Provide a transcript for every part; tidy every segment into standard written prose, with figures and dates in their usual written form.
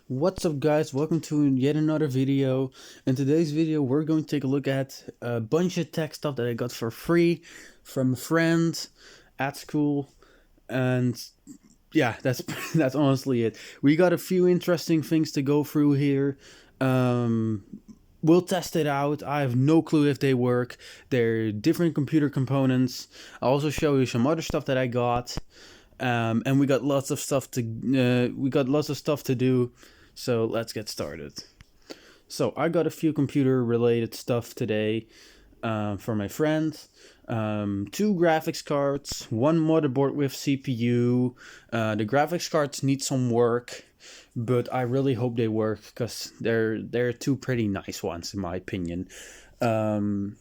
What's up guys, welcome to yet another video. In today's video we're going to take a look at a bunch of tech stuff that I got for free from a friend at school, and yeah, that's honestly it. We got a few interesting things to go through here. We'll test it out. I have no clue if they work. They're different computer components. I'll also show you some other stuff that I got. And we got lots of stuff to do. So let's get started. So I got a few computer related stuff today for my friends. 2 graphics cards, 1 motherboard with CPU. The graphics cards need some work, but I really hope they work because they're 2 pretty nice ones in my opinion. I'll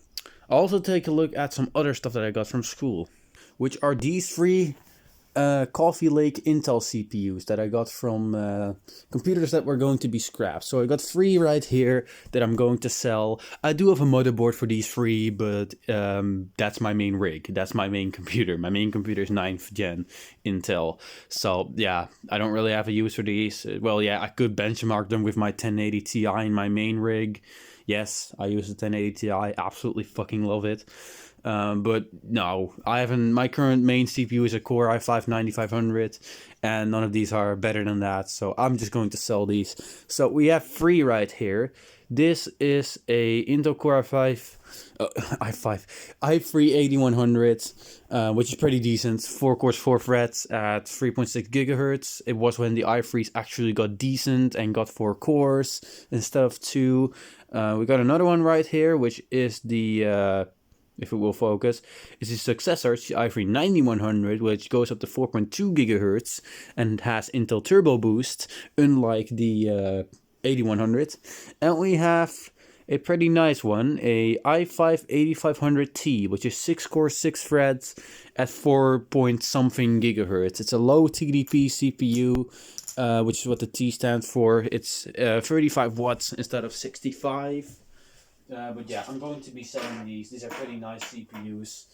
also take a look at some other stuff that I got from school, which are these 3 Coffee Lake Intel CPUs that I got from computers that were going to be scrapped. So I got 3 right here that I'm going to sell. I do have a motherboard for these 3, but that's my main rig. That's my main computer. My main computer is 9th gen Intel. So yeah, I don't really have a use for these. Well, yeah, I could benchmark them with my 1080 Ti in my main rig. Yes, I use the 1080 Ti. Absolutely fucking love it. But no, I haven't. My current main CPU is a Core i5-9500, and none of these are better than that. So I'm just going to sell these. So we have 3 right here. This is a Intel Core i3-8100, which is pretty decent. 4 cores, 4 threads at 3.6 gigahertz. It was when the i3s actually got decent and got 4 cores instead of 2. We got another one right here, which is the if it will focus, is the successor, the i3-9100, which goes up to 4.2 gigahertz and has Intel Turbo Boost, unlike the 8100. And we have a pretty nice one, a i5-8500T, which is 6 cores, 6 threads at 4 point something gigahertz. It's a low TDP CPU, which is what the T stands for. It's 35 watts instead of 65. But yeah, I'm going to be selling these. These are pretty nice CPUs.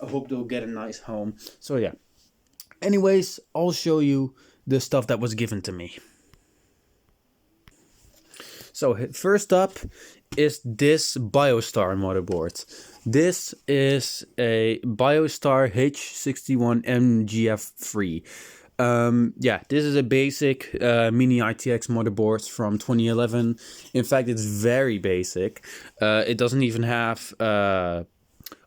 I hope they'll get a nice home. So yeah. Anyways, I'll show you the stuff that was given to me. So first up is this BioStar motherboard. This is a BioStar H61 MGF3. Yeah, this is a basic mini ITX motherboard from 2011. In fact, it's very basic. It doesn't even have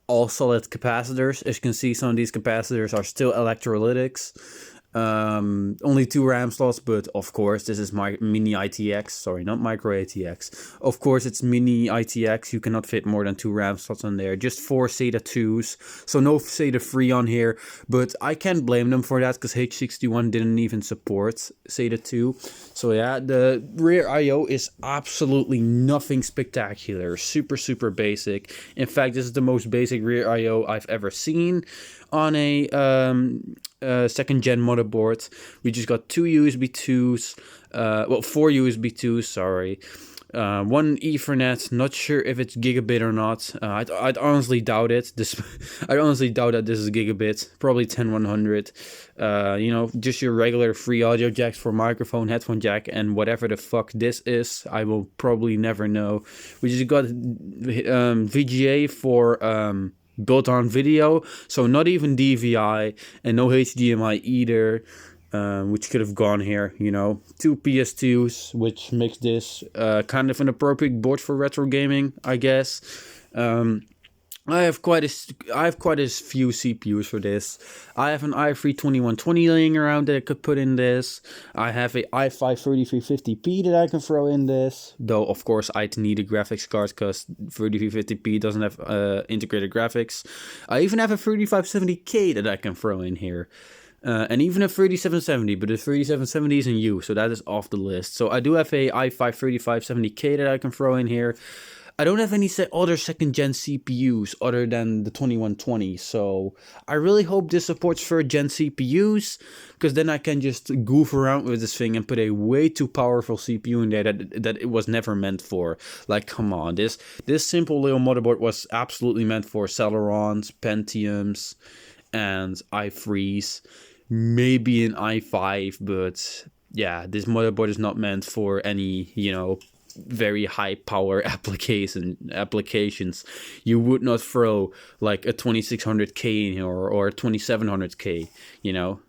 all solid capacitors. As you can see, some of these capacitors are still electrolytics. Only 2 RAM slots, but of course this is my mini ITX, sorry, not micro ATX. Of course it's mini ITX, you cannot fit more than 2 RAM slots on there, just 4 SATA 2s, so no SATA 3 on here, but I can't blame them for that because H61 didn't even support SATA 2. So yeah, the rear IO is absolutely nothing spectacular, super basic. In fact, this is the most basic rear IO I've ever seen on a 2nd gen motherboard. We just got 2 USB 2s, well, 4 USB 2s, sorry. 1 Ethernet, not sure if it's gigabit or not. I'd honestly doubt it. I honestly doubt that this is gigabit. Probably 10100. You know, just your regular 3 audio jacks for microphone, headphone jack, and whatever the fuck this is, I will probably never know. We just got VGA for built-on video, so not even DVI, and no HDMI either, which could have gone here, you know. 2 PS2s, which makes this kind of an appropriate board for retro gaming, I guess. I have quite a few CPUs for this. I have an i3-2120 laying around that I could put in this. I have a i5-3350P that I can throw in this. Though, of course, I'd need a graphics card because 3350P doesn't have integrated graphics. I even have a 3570K that I can throw in here. And even a 3770, but the 3770 is in use, so that is off the list. So I do have a i5-3570K that I can throw in here. I don't have any other 2nd gen CPUs other than the 2120, so I really hope this supports 3rd gen CPUs, because then I can just goof around with this thing and put a way too powerful CPU in there that it was never meant for. Like, come on, this simple little motherboard was absolutely meant for Celerons, Pentiums, and i3s, maybe an i5, but yeah, this motherboard is not meant for any, you know, very high power applications. You would not throw like a 2600K in here, or 2700K, you know.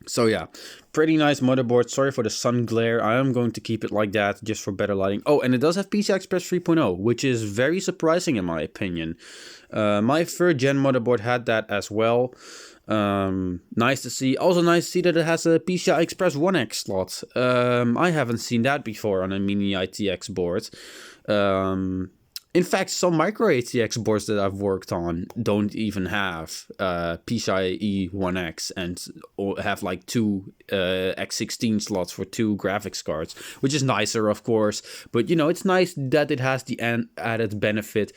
So yeah, pretty nice motherboard. Sorry for the sun glare. I am going to keep it like that just for better lighting. Oh, and it does have PCI Express 3.0, which is very surprising in my opinion. My third gen motherboard had that as well. Nice to see. Also nice to see that it has a PCI Express 1X slot. I haven't seen that before on a mini ITX board. In fact, some micro ATX boards that I've worked on don't even have PCIe 1X and have like two X16 slots for two graphics cards, which is nicer, of course. But, you know, it's nice that it has the added benefit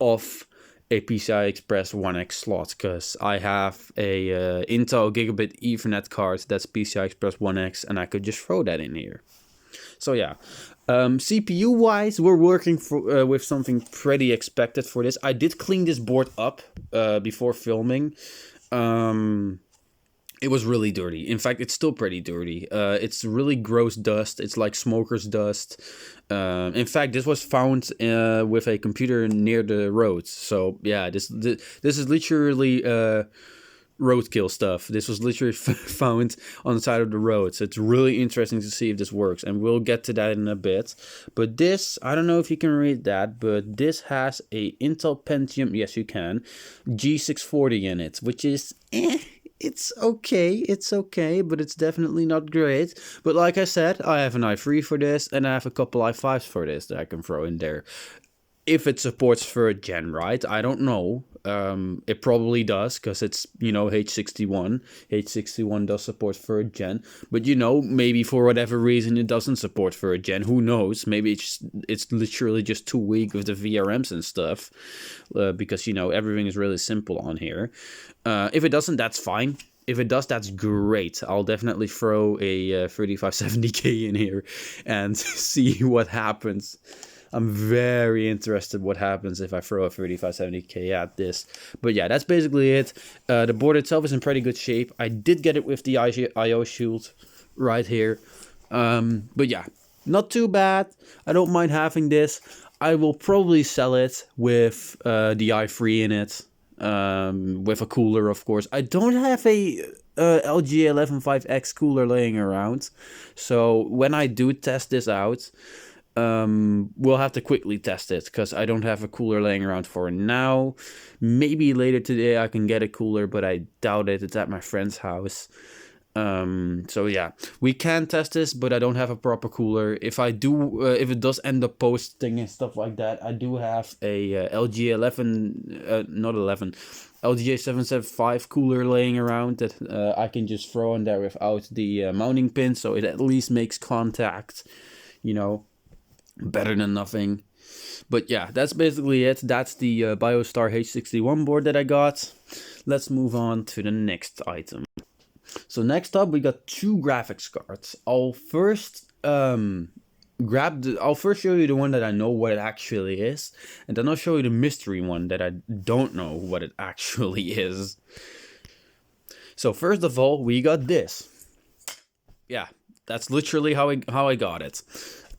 of a PCI Express 1X slot, because I have a Intel Gigabit Ethernet card that's PCI Express 1X, and I could just throw that in here. So yeah, CPU wise, we're working with something pretty expected for this. I did clean this board up before filming. It was really dirty. In fact, it's still pretty dirty. It's really gross dust. It's like smoker's dust. In fact, this was found with a computer near the road. So yeah, this is literally roadkill stuff. This was literally found on the side of the road. So it's really interesting to see if this works, and we'll get to that in a bit. But this, I don't know if you can read that, but this has a Intel Pentium, yes you can, G640 in it, which is it's okay, but it's definitely not great. But like I said, I have an i3 for this, and I have a couple i5s for this that I can throw in there. If it supports third gen, right? I don't know. It probably does, because it's, you know, H61. H61 does support third gen, but you know, maybe for whatever reason it doesn't support third gen. Who knows? Maybe it's literally just too weak with the VRMs and stuff, because, you know, everything is really simple on here. If it doesn't, that's fine. If it does, that's great. I'll definitely throw a 3570K in here and see what happens. I'm very interested what happens if I throw a 3570K at this. But yeah, that's basically it. The board itself is in pretty good shape. I did get it with the IO shield right here. But yeah, not too bad. I don't mind having this. I will probably sell it with the i3 in it. With a cooler, of course. I don't have a LG 11.5X cooler laying around. So when I do test this out, we'll have to quickly test it, because I don't have a cooler laying around for now. Maybe later today I can get a cooler, but I doubt it. It's at my friend's house. So yeah, we can test this, but I don't have a proper cooler. If I do, if it does end up posting and stuff like that, I do have a LG 11, not 11, LGA 775 cooler laying around that I can just throw in there without the mounting pin, so it at least makes contact, you know. Better than nothing. But yeah, that's basically it. That's the BioStar H61 board that I got. Let's move on to the next item. So next up, we got two graphics cards. I'll first I'll first show you the one that I know what it actually is, and then I'll show you the mystery one that I don't know what it actually is. So first of all, we got this. Yeah, that's literally how I got it.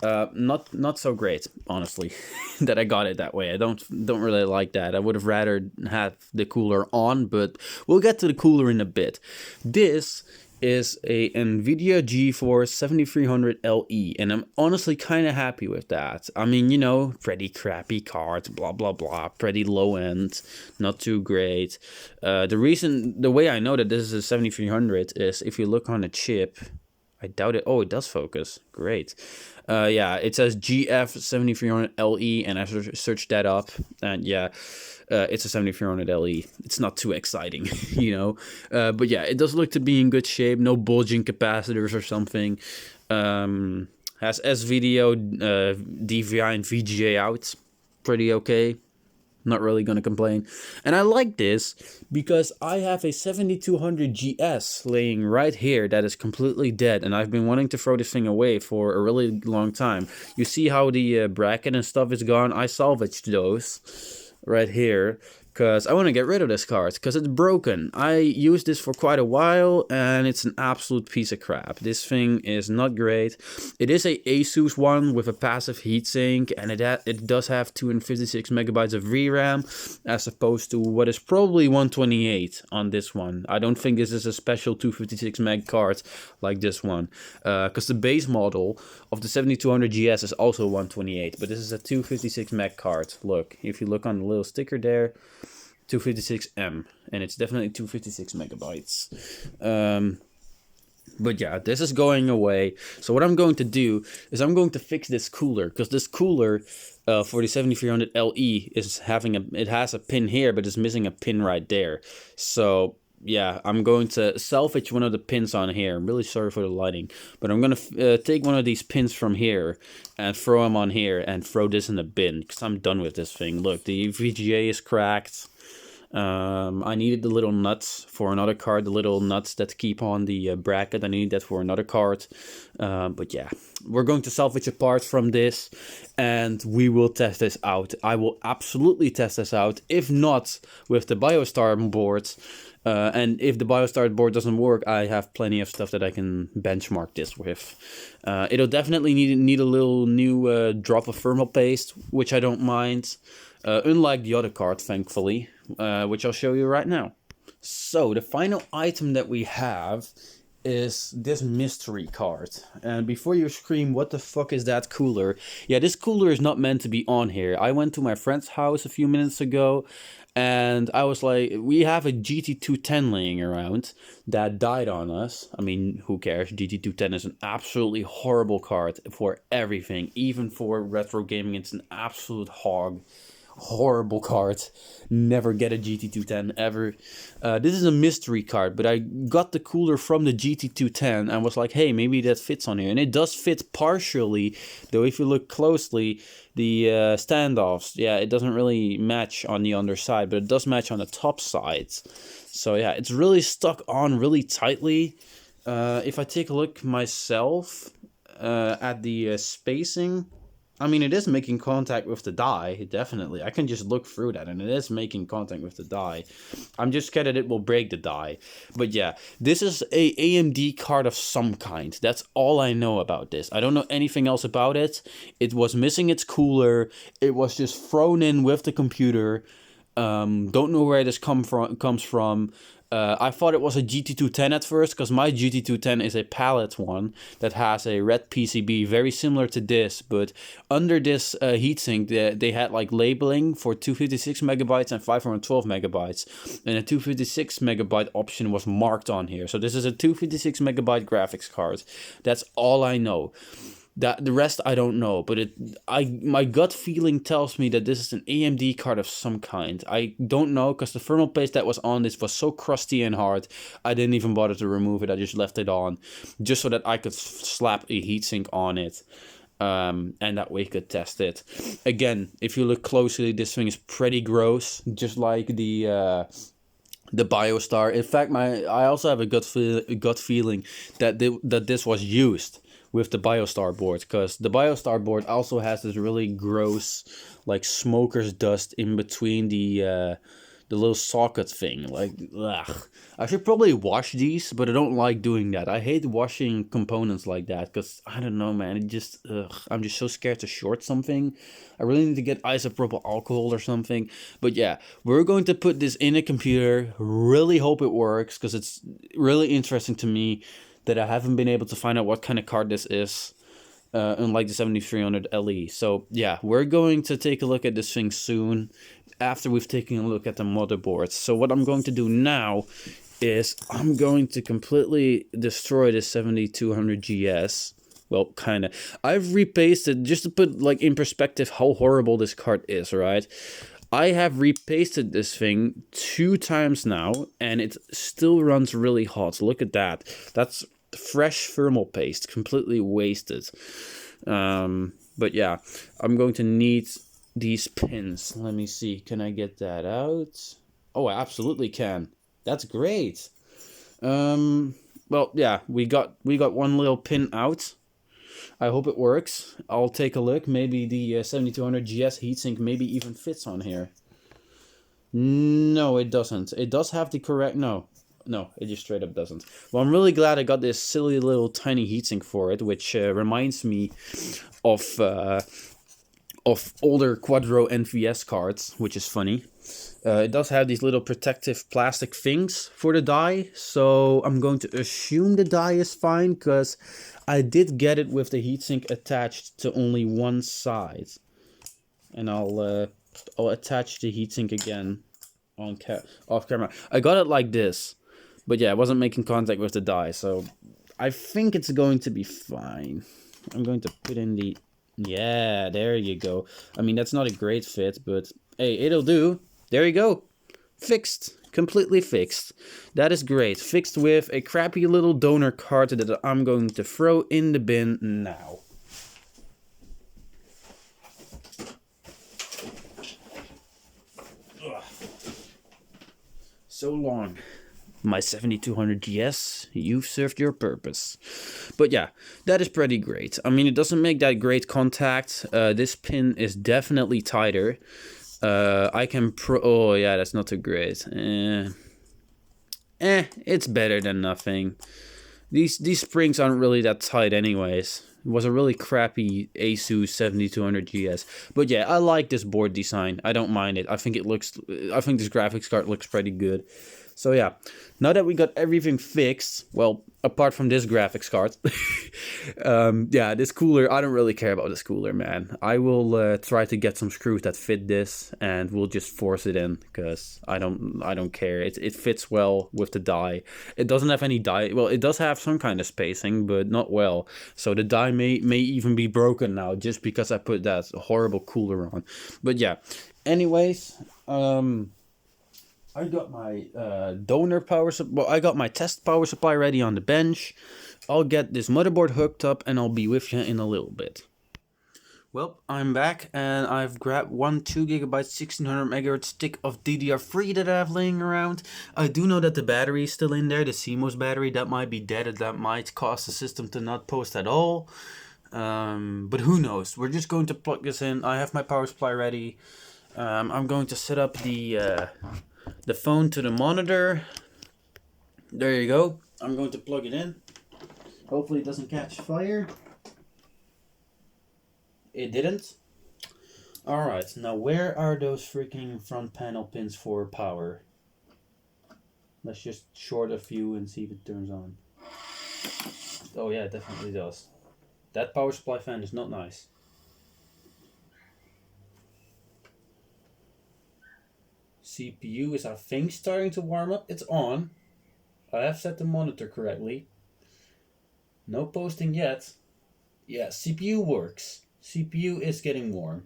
Not so great, honestly, that I got it that way. I don't really like that. I would have rather have the cooler on, but we'll get to the cooler in a bit. This is a NVIDIA GeForce 7300 LE, and I'm honestly kind of happy with that. I mean, you know, pretty crappy card, blah blah blah, pretty low end, not too great. The way I know that this is a 7300 is if you look on the chip. I doubt it. Oh, it does focus. Great. Yeah, it says GF 7300 LE, and I searched that up, and yeah, it's a 7300 LE. It's not too exciting, you know. But yeah, it does look to be in good shape. No bulging capacitors or something. Has S-Video, DVI, and VGA out. Pretty okay. Not really gonna complain. And I like this because I have a 7200 GS laying right here that is completely dead, and I've been wanting to throw this thing away for a really long time. You see how the bracket and stuff is gone? I salvaged those right here because I want to get rid of this card because it's broken. I used this for quite a while and it's an absolute piece of crap. This thing is not great. It is a Asus one with a passive heatsink, and it does have 256 megabytes of VRAM as opposed to what is probably 128 on this one. I don't think this is a special 256 meg card like this one, because the base model of the 7200 GS is also 128, but this is a 256 meg card. Look, if you look on the little sticker there, 256M, and it's definitely 256 megabytes. But yeah, this is going away. So what I'm going to do is I'm going to fix this cooler, because this cooler for the 7300 LE is it has a pin here, but it's missing a pin right there. So yeah, I'm going to salvage one of the pins on here. I'm really sorry for the lighting, but I'm going to take one of these pins from here and throw them on here and throw this in the bin, because I'm done with this thing. Look, the VGA is cracked. I needed the little nuts for another card, the little nuts that keep on the bracket. I need that for another card. But yeah, we're going to salvage a part from this and we will test this out. I will absolutely test this out, if not with the BioStar board. And if the BioStar board doesn't work, I have plenty of stuff that I can benchmark this with. It'll definitely need a little new drop of thermal paste, which I don't mind. Unlike the other card, thankfully, which I'll show you right now. So the final item that we have is this mystery card. And before you scream, what the fuck is that cooler? Yeah, this cooler is not meant to be on here. I went to my friend's house a few minutes ago and I was like, we have a GT210 laying around that died on us. I mean, who cares? GT210 is an absolutely horrible card for everything. Even for retro gaming, it's an absolute hog. Horrible card. Never get a GT210 ever. This is a mystery card, but I got the cooler from the GT210 and was like, hey, maybe that fits on here. And it does fit partially, though if you look closely, the standoffs, yeah, it doesn't really match on the underside, but it does match on the top sides. So yeah, it's really stuck on really tightly. If I take a look myself at the spacing, I mean, it is making contact with the die, definitely. I can just look through that, and it is making contact with the die. I'm just scared that it will break the die. But yeah, this is a AMD card of some kind. That's all I know about this. I don't know anything else about it. It was missing its cooler. It was just thrown in with the computer. Don't know where this comes from. I thought it was a GT210 at first, because my GT210 is a palette one that has a red PCB very similar to this, but under this heatsink they had like labeling for 256 megabytes and 512 megabytes, and a 256 megabyte option was marked on here. So this is a 256 megabyte graphics card. That's all I know. That the rest I don't know, but my gut feeling tells me that this is an AMD card of some kind. I don't know, because the thermal paste that was on this was so crusty and hard, I didn't even bother to remove it. I just left it on, just so that I could slap a heatsink on it, and that way I could test it. Again, if you look closely, this thing is pretty gross, just like the BioStar. In fact, I also have a gut feeling that this was used with the BioStar board, because the BioStar board also has this really gross, like, smoker's dust in between the little socket thing. Like, ugh. I should probably wash these, but I don't like doing that. I hate washing components like that, because, I don't know, man, it just, I'm just so scared to short something. I really need to get isopropyl alcohol or something. But yeah, we're going to put this in a computer, really hope it works, because it's really interesting to me that I haven't been able to find out what kind of card this is, unlike the 7300 LE. So yeah, we're going to take a look at this thing soon, after we've taken a look at the motherboard. So what I'm going to do now is I'm going to completely destroy the 7200 GS. Well, kind of. I've repasted, just to put like in perspective how horrible this card is, right? I have repasted this thing 2 times now, and it still runs really hot. Look at that. That's fresh thermal paste, completely wasted. But yeah, I'm going to need these pins. Let me see. Can I get that out? Oh, I absolutely can. That's great. Well, yeah, we got one little pin out. I hope it works. I'll take a look. Maybe the 7200 GS heatsink maybe even fits on here. No, it doesn't. It does have the correct... No. No, it just straight up doesn't. Well, I'm really glad I got this silly little tiny heatsink for it, which reminds me of older Quadro NVS cards, which is funny. It does have these little protective plastic things for the die, so I'm going to assume the die is fine, because I did get it with the heatsink attached to only one side. And I'll attach the heatsink again on off camera. I got it like this, but yeah, I wasn't making contact with the die, so I think it's going to be fine. I'm going to put in the... Yeah, there you go. I mean, that's not a great fit, but hey, it'll do. There you go. Fixed. Completely fixed. That is great. Fixed with a crappy little donor card that I'm going to throw in the bin now. Ugh. So long. My 7200 GS, you've served your purpose. But yeah, that is pretty great. I mean, it doesn't make that great contact. This pin is definitely tighter. I can oh yeah, that's not too great. It's better than nothing. These springs aren't really that tight anyways. It was a really crappy Asus 7200 GS. But yeah, I like this board design. I don't mind it. I think this graphics card looks pretty good. So yeah, now that we got everything fixed, well, apart from this graphics card, yeah, this cooler, I don't really care about this cooler, man. I will try to get some screws that fit this, and we'll just force it in, because I don't care. It fits well with the die. It doesn't have any die. Well, it does have some kind of spacing, but not well. So the die may even be broken now, just because I put that horrible cooler on. But yeah, anyways, I got my donor power supply. Well, I got my test power supply ready on the bench. I'll get this motherboard hooked up, and I'll be with you in a little bit. Well, I'm back, and I've grabbed one 2GB 1600 MHz stick of DDR3 that I have laying around. I do know that the battery is still in there, the CMOS battery. That might be dead, and that might cause the system to not post at all. But who knows? We're just going to plug this in. I have my power supply ready. I'm going to set up the phone to the monitor. There you go. I'm going to plug it in. Hopefully it doesn't catch fire. It didn't. Alright, now where are those freaking front panel pins for power? Let's just short a few and see if it turns on. Oh yeah, it definitely does. That power supply fan is not nice. CPU is, I think, starting to warm up. It's on. I have set the monitor correctly. No posting yet. Yeah, CPU works. CPU is getting warm.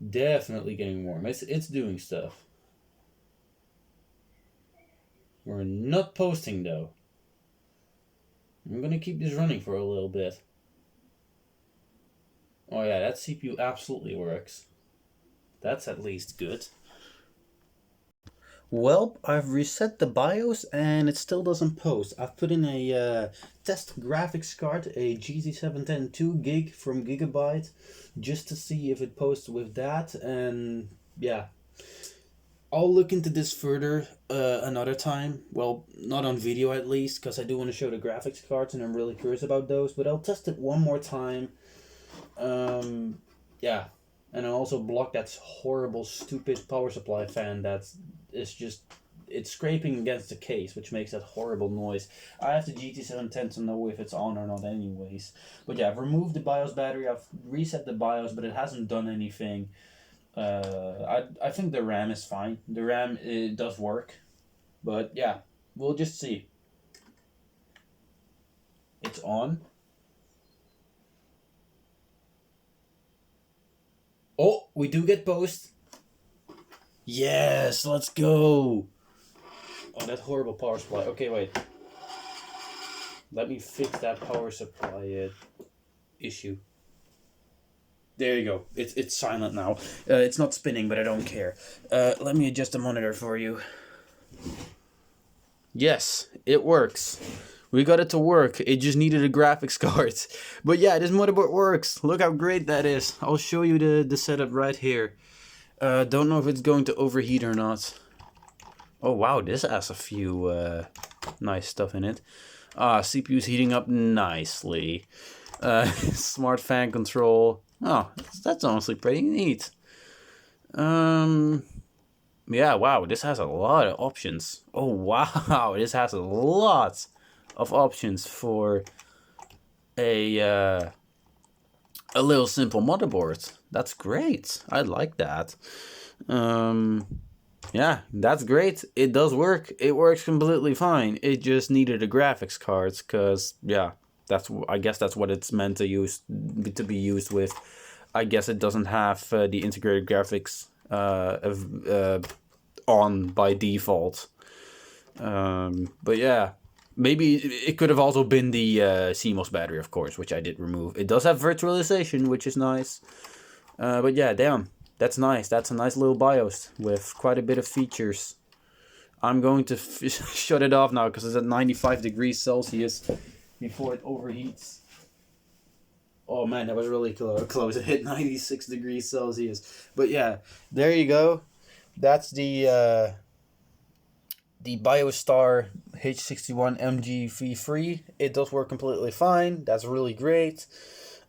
Definitely getting warm. It's doing stuff. We're not posting though. I'm gonna keep this running for a little bit. Oh yeah, that CPU absolutely works. That's at least good. Well, I've reset the BIOS and it still doesn't post. I've put in a test graphics card, a GT710 2GB from Gigabyte, just to see if it posts with that. And yeah, I'll look into this further another time. Well, not on video at least, because I do want to show the graphics cards and I'm really curious about those. But I'll test it one more time. Yeah. And I'll also block that horrible, stupid power supply fan it's scraping against the case, which makes that horrible noise. I have the GT710 to know if it's on or not anyways. But yeah, I've removed the BIOS battery, I've reset the BIOS, but it hasn't done anything. I think the RAM is fine. The RAM, it does work. But yeah, we'll just see. It's on. Oh, we do get post. Yes, let's go. Oh, that horrible power supply. Okay, wait. Let me fix that power supply issue. There you go. It's silent now. It's not spinning, but I don't care. Let me adjust the monitor for you. Yes, it works. We got it to work. It just needed a graphics card. But yeah, this motherboard works. Look how great that is. I'll show you the setup right here. Don't know if it's going to overheat or not. Oh wow, this has a few nice stuff in it. CPU's heating up nicely. Smart fan control. Oh, that's honestly pretty neat. Yeah, wow, this has a lot of options. Oh wow, this has a lot of options for a little simple motherboard. That's great. I like that. Yeah, that's great. It does work. It works completely fine. It just needed a graphics card, cause yeah, I guess that's what it's meant to be used with. I guess it doesn't have the integrated graphics on by default. But yeah, maybe it could have also been the CMOS battery, of course, which I did remove. It does have virtualization, which is nice. But yeah, damn, that's nice. That's a nice little BIOS with quite a bit of features. I'm going to shut it off now because it's at 95 degrees Celsius before it overheats. Oh man, that was really close. It hit 96 degrees Celsius. But yeah, there you go. That's the BioStar H61 MG V3. It does work completely fine. That's really great.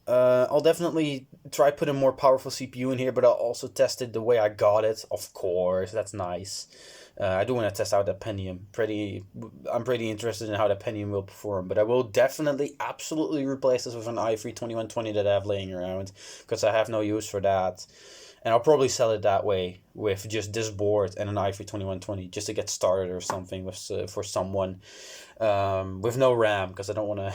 I'll definitely try putting more powerful CPU in here, but I'll also test it the way I got it. Of course, that's nice. I do want to test out that Pentium. I'm pretty interested in how that Pentium will perform, but I will definitely, absolutely replace this with an i3 2120 that I have laying around, because I have no use for that. And I'll probably sell it that way with just this board and an i3 2120 just to get started or something with for someone with no RAM, because I don't want to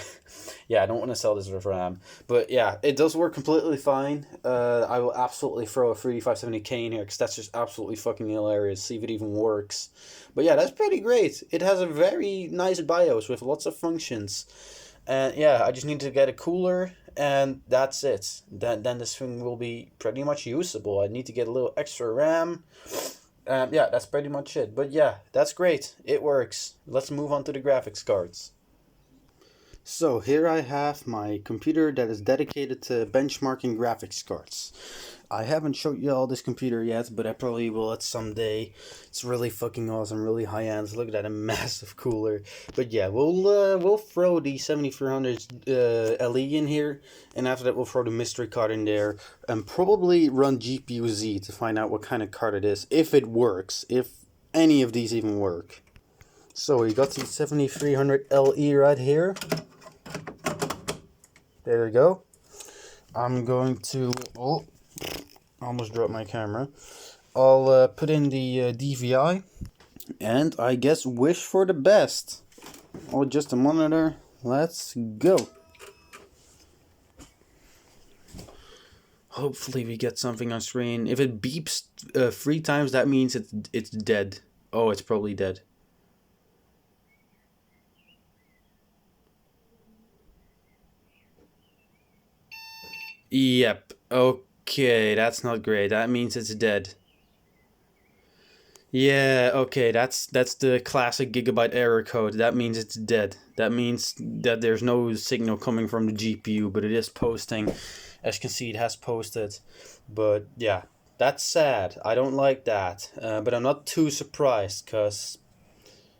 yeah, I don't want to sell this with RAM. But yeah, it does work completely fine. I will absolutely throw a 3570K in here because that's just absolutely fucking hilarious. See if it even works. But yeah, that's pretty great. It has a very nice BIOS with lots of functions. And yeah, I just need to get a cooler, and that's it. Then this thing will be pretty much usable. I need to get a little extra RAM. Yeah, that's pretty much it. But yeah, that's great. It works. Let's move on to the graphics cards. So here I have my computer that is dedicated to benchmarking graphics cards. I haven't showed you all this computer yet, but I probably will at some day. It's really fucking awesome, really high end. Look at that, a massive cooler. But yeah, we'll throw the 7300 LE in here, and after that we'll throw the mystery card in there, and probably run GPU Z to find out what kind of card it is, if it works, if any of these even work. So we got the 7300 LE right here. There we go. I'm going to... Oh, almost dropped my camera. I'll put in the DVI. And I guess wish for the best. Oh, just a monitor. Let's go. Hopefully we get something on screen. If it beeps 3 times, that means it's dead. Oh, it's probably dead. Yep. Okay, that's not great. That means it's dead. Yeah, okay, that's the classic gigabyte error code. That means it's dead. That means that there's no signal coming from the GPU, but it is posting. As you can see, it has posted. But yeah, that's sad. I don't like that. But I'm not too surprised, because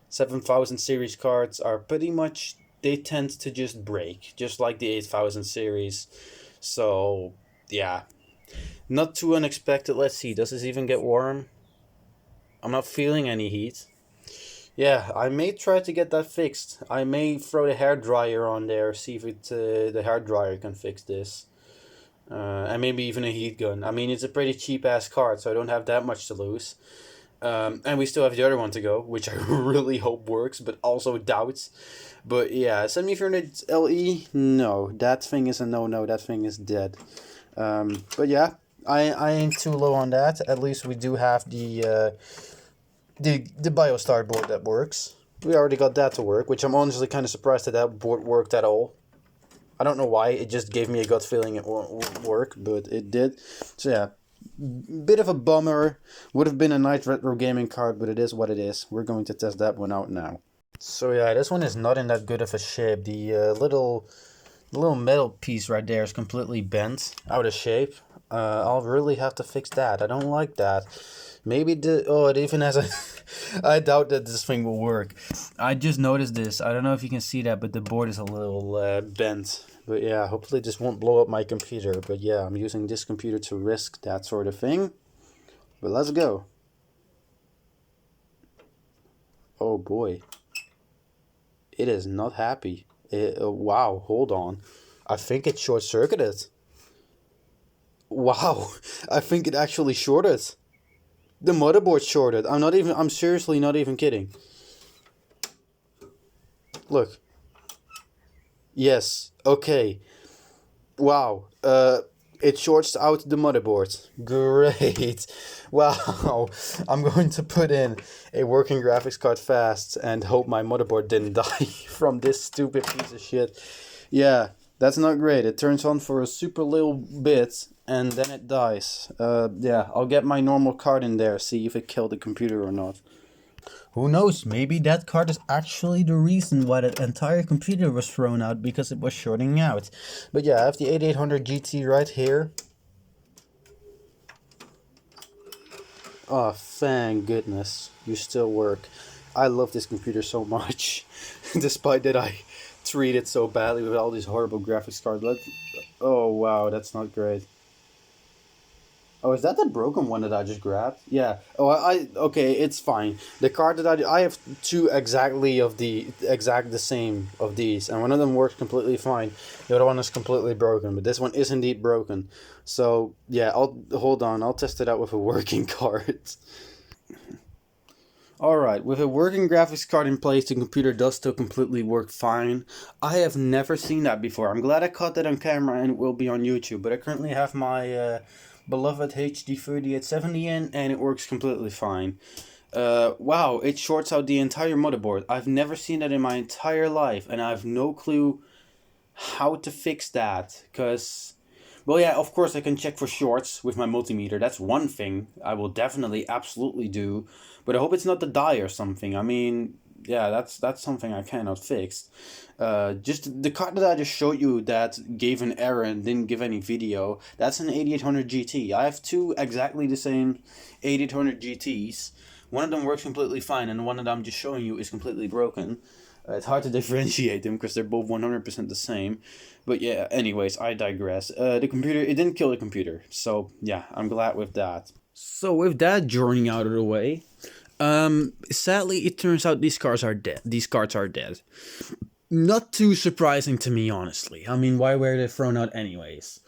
7000 series cards are pretty much, they tend to just break, just like the 8000 series. So yeah, not too unexpected. Let's see, does this even get warm? I'm not feeling any heat. Yeah, I may try to get that fixed. I may throw the hairdryer on there, see if the hairdryer can fix this. And maybe even a heat gun. I mean, it's a pretty cheap ass card, so I don't have that much to lose. And we still have the other one to go, which I really hope works, but also doubts. But yeah, 7400 LE, no, that thing is a no-no. That thing is dead. But yeah, I ain't too low on that. At least we do have the BioStar board that works. We already got that to work, which I'm honestly kind of surprised that board worked at all. I don't know why. It just gave me a gut feeling it won't work, but it did. So yeah, bit of a bummer. Would have been a nice retro gaming card, but it is what it is. We're going to test that one out now. So yeah, this one is not in that good of a shape. The little metal piece right there is completely bent, out of shape. I'll really have to fix that. I don't like that. Maybe it even has a... I doubt that this thing will work. I just noticed this. I don't know if you can see that, but the board is a little bent. But yeah, hopefully this won't blow up my computer. But yeah, I'm using this computer to risk that sort of thing. But let's go. Oh boy. It is not happy. Wow, hold on. I think it short-circuited. Wow, I think it actually shorted. The motherboard shorted. I'm seriously not even kidding. Look. Yes, okay. Wow, it shorts out the motherboard. Great. Wow, I'm going to put in a working graphics card fast and hope my motherboard didn't die from this stupid piece of shit. Yeah, that's not great. It turns on for a super little bit and then it dies. Yeah, I'll get my normal card in there, see if it killed the computer or not. Who knows, maybe that card is actually the reason why that entire computer was thrown out, because it was shorting out. But yeah, I have the 8800 GT right here. Oh, thank goodness, you still work. I love this computer so much, despite that I treat it so badly with all these horrible graphics cards. Oh wow, that's not great. Oh, is that the broken one that I just grabbed? Yeah. Oh, okay, it's fine. The card that I have two exactly of the same of these, and one of them works completely fine. The other one is completely broken, but this one is indeed broken. So yeah, hold on. I'll test it out with a working card. Alright, with a working graphics card in place, the computer does still completely work fine. I have never seen that before. I'm glad I caught that on camera and it will be on YouTube, but I currently have my beloved HD 3870 in and it works completely fine. Wow, it shorts out the entire motherboard. I've never seen that in my entire life and I have no clue how to fix that, because... Well, yeah, of course I can check for shorts with my multimeter. That's one thing I will definitely, absolutely do. But I hope it's not the die or something. I mean, yeah, that's something I cannot fix. Just the card that I just showed you that gave an error and didn't give any video, that's an 8800 GT. I have two exactly the same 8800 GTs. One of them works completely fine, and the one that I'm just showing you is completely broken. It's hard to differentiate them because they're both 100% the same. But yeah, anyways, I digress. The computer, it didn't kill the computer. So yeah, I'm glad with that. So with that journey out of the way, sadly it turns out these cards are dead. These cards are dead. Not too surprising to me, honestly. I mean, why were they thrown out anyways?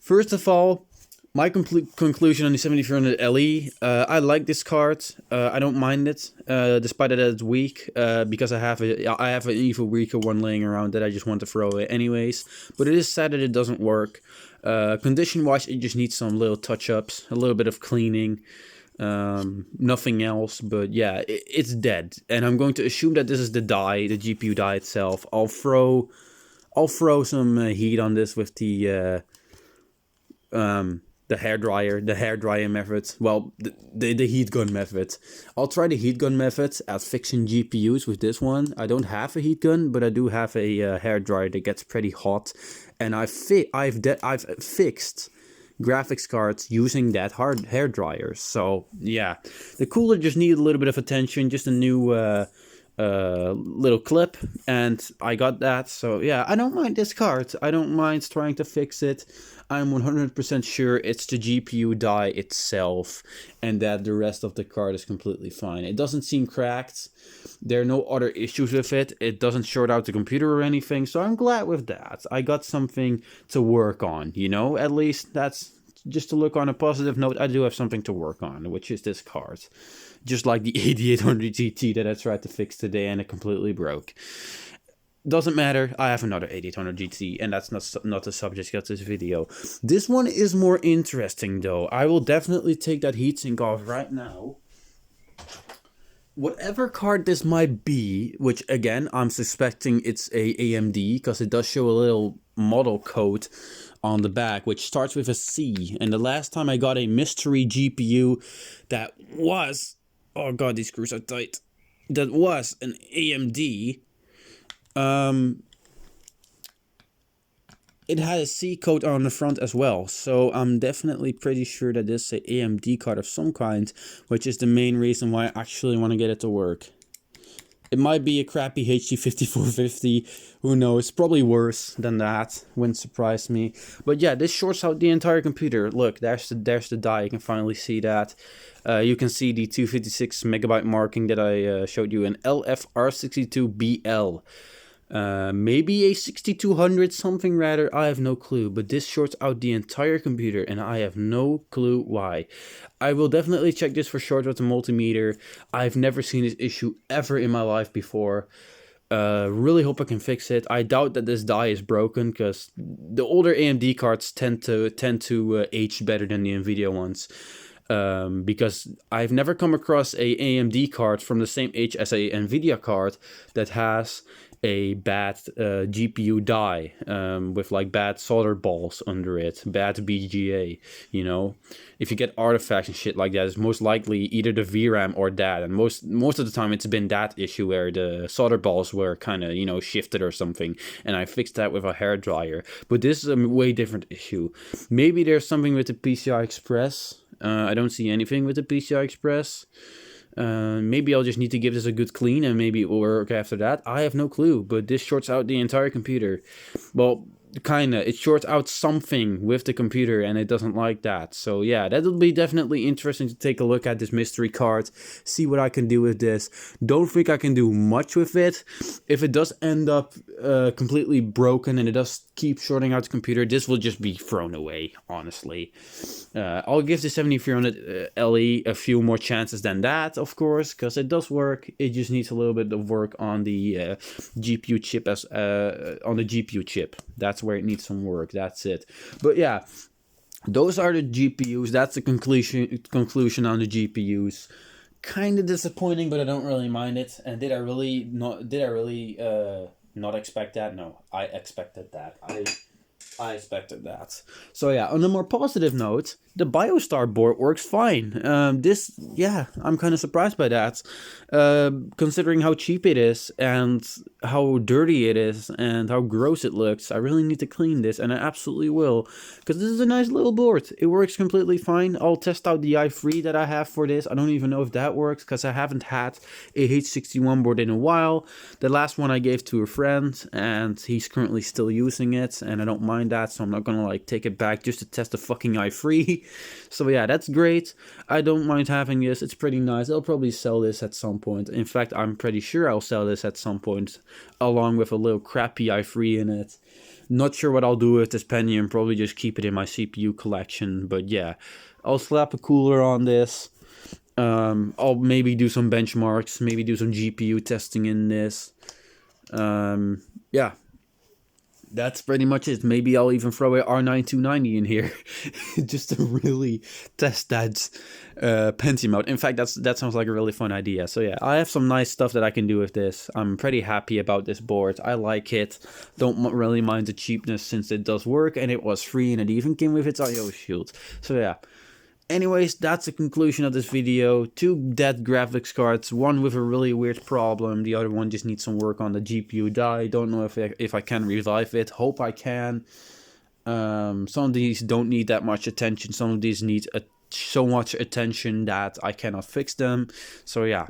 First of all, my complete conclusion on the 7400 LE, I like this card. I don't mind it, despite that it's weak, because I have an even weaker one laying around that I just want to throw away anyways. But it is sad that it doesn't work. Condition-wise, it just needs some little touch-ups, a little bit of cleaning, nothing else. But yeah, it's dead, and I'm going to assume that this is the die, the GPU die itself. I'll throw some heat on this with the hairdryer method. Well, the heat gun method. I'll try the heat gun method at fixing GPUs with this one. I don't have a heat gun, but I do have a hairdryer that gets pretty hot, and I've fixed graphics cards using that hard hairdryer. So yeah, the cooler just needed a little bit of attention, just a new little clip, and I got that. So yeah, I don't mind this card. I don't mind trying to fix it. I'm 100% sure it's the GPU die itself and that the rest of the card is completely fine. It doesn't seem cracked. There are no other issues with it. It doesn't short out the computer or anything, so I'm glad with that. I got something to work on, you know? At least that's just to look on a positive note. I do have something to work on, which is this card. Just like the 8800 GT that I tried to fix today and it completely broke. Doesn't matter, I have another 8800 GT, and that's not the subject of this video. This one is more interesting though. I will definitely take that heatsink off right now. Whatever card this might be, which again, I'm suspecting it's a AMD, because it does show a little model code on the back, which starts with a C. And the last time I got a mystery GPU that was... Oh god, these screws are tight. That was an AMD... it had a C code on the front as well, so I'm definitely pretty sure that this is an AMD card of some kind, which is the main reason why I actually want to get it to work. It might be a crappy HD5450, who knows, probably worse than that, wouldn't surprise me. But yeah, this shorts out the entire computer. Look, there's the die, you can finally see that. You can see the 256 megabyte marking that I showed you in LFR62BL. Maybe a 6200 something rather, I have no clue, but this shorts out the entire computer and I have no clue why. I will definitely check this for short with a multimeter. I've never seen this issue ever in my life before. Really hope I can fix it. I doubt that this die is broken because the older AMD cards tend to age better than the Nvidia ones. Because I've never come across a AMD card from the same age as a Nvidia card that has a bad GPU die with like bad solder balls under it, bad BGA, you know. If you get artifacts and shit like that, it's most likely either the VRAM or that, and most of the time it's been that issue where the solder balls were kind of, you know, shifted or something, and I fixed that with a hairdryer. But this is a way different issue. Maybe there's something with the PCI Express. I don't see anything with the PCI Express. Maybe I'll just need to give this a good clean and maybe it will work after that. I have no clue, but this shorts out the entire computer. Well, kinda. It shorts out something with the computer and it doesn't like that. So yeah, that'll be definitely interesting to take a look at this mystery card, see what I can do with this. Don't think I can do much with it. If it does end up completely broken and it does keep shorting out the computer, this will just be thrown away, honestly. I'll give the 7300 LE a few more chances than that, of course, because it does work. It just needs a little bit of work on the GPU chip on the GPU chip. That's where it needs some work. That's it. But yeah, those are the GPUs. That's the conclusion on the GPUs. Kind of disappointing, but I don't really mind it. And did I really not expect that? No, I expected that. I expected that. So yeah, on a more positive note, the BioStar board works fine. Yeah, I'm kind of surprised by that. Considering how cheap it is and how dirty it is and how gross it looks, I really need to clean this, and I absolutely will. Because this is a nice little board. It works completely fine. I'll test out the i3 that I have for this. I don't even know if that works because I haven't had a H61 board in a while. The last one I gave to a friend and he's currently still using it, and I don't mind that, so I'm not gonna like take it back just to test the fucking i3. So yeah, that's great. I don't mind having this. It's pretty nice. I'll probably sell this at some point. In fact, I'm pretty sure I'll sell this at some point along with a little crappy i3 in it. Not sure what I'll do with this Pentium. Probably just keep it in my CPU collection. But yeah, I'll slap a cooler on this. I'll maybe do some benchmarks, maybe do some GPU testing in this. Yeah. That's pretty much it. Maybe I'll even throw a R9290 in here just to really test that Pentium out. In fact, that sounds like a really fun idea. So yeah, I have some nice stuff that I can do with this. I'm pretty happy about this board. I like it. Don't really mind the cheapness since it does work and it was free and it even came with its I/O shield. So yeah. Anyways, that's the conclusion of this video. 2 dead graphics cards, one with a really weird problem, the other one just needs some work on the GPU die. Don't know if I can revive it, hope I can. Some of these don't need that much attention, some of these need so much attention that I cannot fix them. So yeah,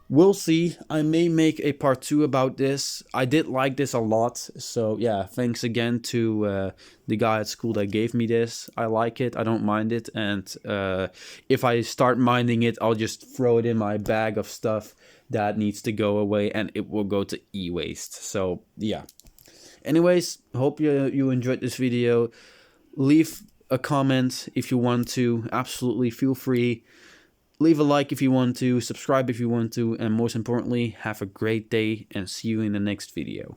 we'll see. I may make a part 2 about this. I did like this a lot. So yeah, thanks again to the guy at school that gave me this. I like it. I don't mind it. And if I start minding it, I'll just throw it in my bag of stuff that needs to go away and it will go to e-waste. So yeah. Anyways, hope you enjoyed this video. Leave a comment if you want to. Absolutely feel free. Leave a like if you want to, subscribe if you want to, and most importantly, have a great day and see you in the next video.